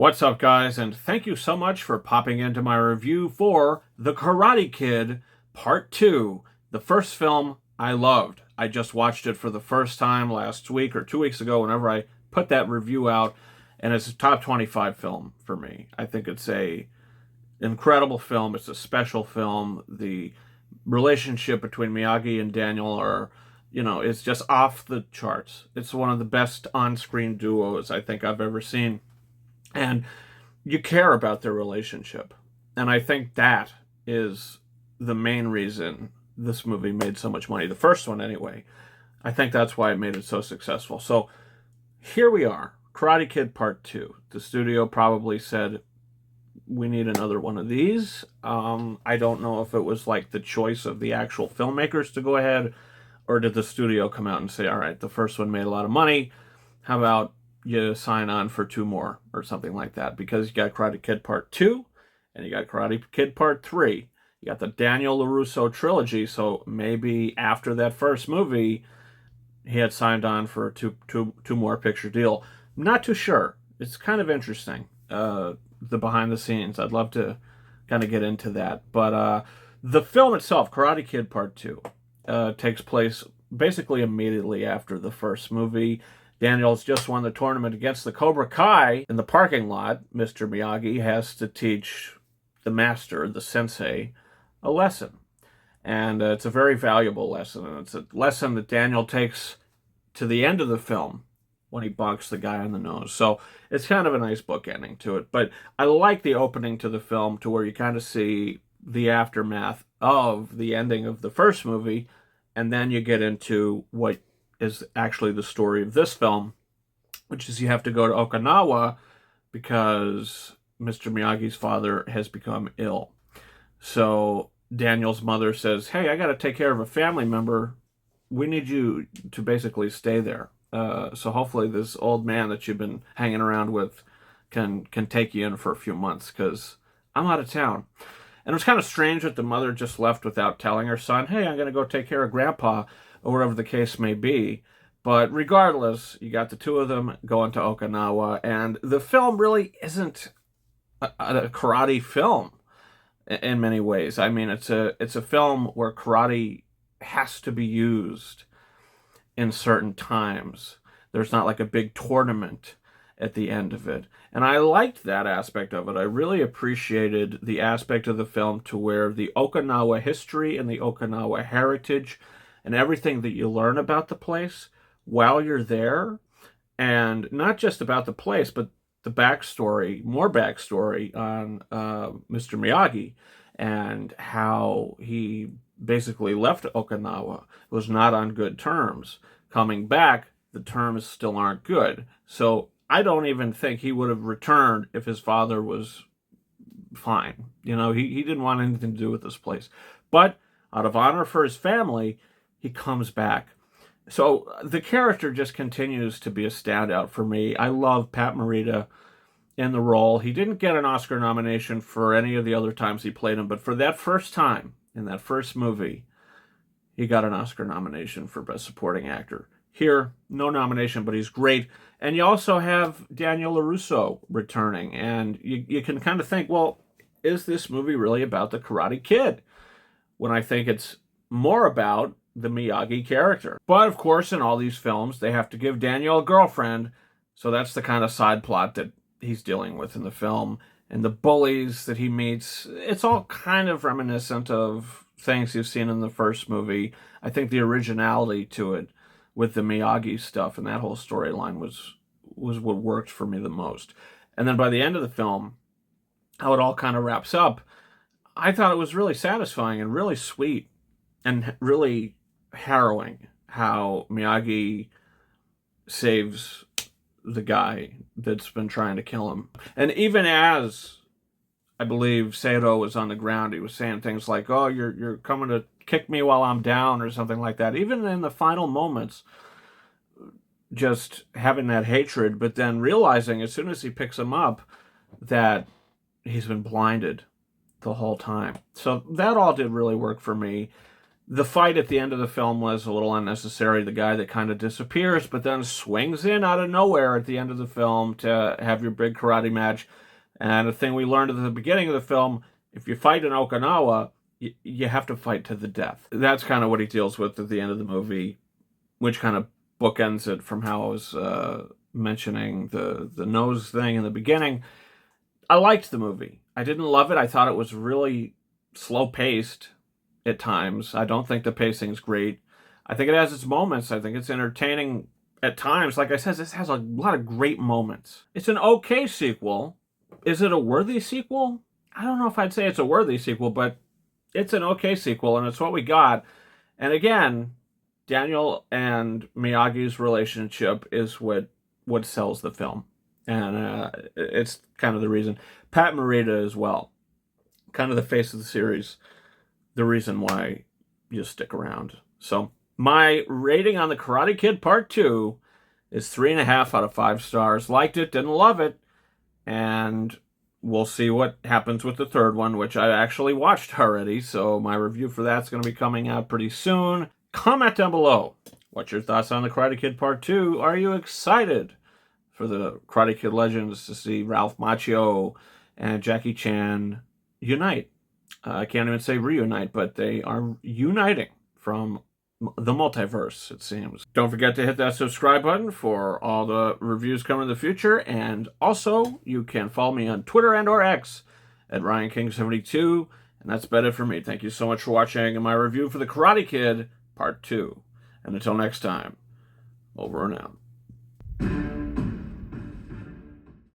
What's up, guys, and thank you so much for popping into my review for The Karate Kid Part 2, the first film I loved. I just watched it for the first time last week or 2 weeks ago whenever I put that review out, and it's a top 25 film for me. I think it's a incredible film. It's a special film. The relationship between Miyagi and Daniel it's just off the charts. It's one of the best on-screen duos I think I've ever seen. And you care about their relationship. And I think that is the main reason this movie made so much money. The first one, anyway. I think that's why it made it so successful. So here we are, Karate Kid Part 2. The studio probably said, we need another one of these. I don't know if it was like the choice of the actual filmmakers to go ahead, or did the studio come out and say, all right, the first one made a lot of money. How about you sign on for two more or something like that, because you got Karate Kid Part 2 and you got Karate Kid Part 3. You got the Daniel LaRusso trilogy, so maybe after that first movie, he had signed on for a two more picture deal. I'm not too sure. It's kind of interesting, the behind the scenes. I'd love to kind of get into that. But the film itself, Karate Kid Part 2, takes place basically immediately after the first movie. Daniel's just won the tournament against the Cobra Kai. In the parking lot, Mr. Miyagi has to teach the master, the sensei, a lesson. And it's a very valuable lesson. And it's a lesson that Daniel takes to the end of the film when he bonks the guy on the nose. So it's kind of a nice book ending to it. But I like the opening to the film, to where you kind of see the aftermath of the ending of the first movie. And then you get into what is actually the story of this film, which is you have to go to Okinawa because Mr. Miyagi's father has become ill. So Daniel's mother says, hey, I got to take care of a family member. We need you to basically stay there. So hopefully this old man that you've been hanging around with can take you in for a few months, because I'm out of town. And it was kind of strange that the mother just left without telling her son, hey, I'm going to go take care of Grandpa, or whatever the case may be. But regardless, you got the two of them going to Okinawa, and the film really isn't a karate film in many ways. I mean, it's a film where karate has to be used in certain times. There's not like a big tournament at the end of it. And I liked that aspect of it. I really appreciated the aspect of the film to where the Okinawa history and the Okinawa heritage and everything that you learn about the place while you're there, and not just about the place, but the backstory, more backstory on Mr. Miyagi and how he basically left Okinawa, was not on good terms. Coming back, the terms still aren't good. So I don't even think he would have returned if his father was fine. He didn't want anything to do with this place. But out of honor for his family, he comes back. So the character just continues to be a standout for me. I love Pat Morita in the role. He didn't get an Oscar nomination for any of the other times he played him, but for that first time, in that first movie, he got an Oscar nomination for Best Supporting Actor. Here, no nomination, but he's great. And you also have Daniel LaRusso returning, and you can kind of think, well, is this movie really about the Karate Kid? When I think it's more about the Miyagi character. But of course, in all these films, they have to give Daniel a girlfriend, so that's the kind of side plot that he's dealing with in the film. And the bullies that he meets, it's all kind of reminiscent of things you've seen in the first movie. I think the originality to it with the Miyagi stuff and that whole storyline was what worked for me the most. And then by the end of the film, how it all kind of wraps up, I thought it was really satisfying and really sweet and really harrowing how Miyagi saves the guy that's been trying to kill him. And even as, I believe, Sato was on the ground, he was saying things like, oh, you're coming to kick me while I'm down, or something like that. Even in the final moments, just having that hatred, but then realizing as soon as he picks him up that he's been blinded the whole time. So that all did really work for me. The fight at the end of the film was a little unnecessary. The guy that kind of disappears, but then swings in out of nowhere at the end of the film to have your big karate match. And a thing we learned at the beginning of the film, if you fight in Okinawa, you have to fight to the death. That's kind of what he deals with at the end of the movie, which kind of bookends it from how I was mentioning the nose thing in the beginning. I liked the movie. I didn't love it. I thought it was really slow-paced at times. I don't think the pacing's great. I think it has its moments. I think it's entertaining at times. Like I said, this has a lot of great moments. It's an okay sequel. Is it a worthy sequel? I don't know if I'd say it's a worthy sequel, but it's an okay sequel, and it's what we got. And again, Daniel and Miyagi's relationship is what sells the film. And it's kind of the reason. Pat Morita as well. Kind of the face of the series. The reason why you stick around. So my rating on The Karate Kid Part 2 is 3.5 out of 5 stars. Liked it, didn't love it. And we'll see what happens with the third one, which I actually watched already. So my review for that's going to be coming out pretty soon. Comment down below. What's your thoughts on The Karate Kid Part 2? Are you excited for the Karate Kid Legends to see Ralph Macchio and Jackie Chan unite? I can't even say reunite, but they are uniting from the multiverse, it seems. Don't forget to hit that subscribe button for all the reviews coming in the future. And also, you can follow me on Twitter and or X at RyanKing72. And that's about it for me. Thank you so much for watching my review for The Karate Kid Part 2. And until next time, over and out.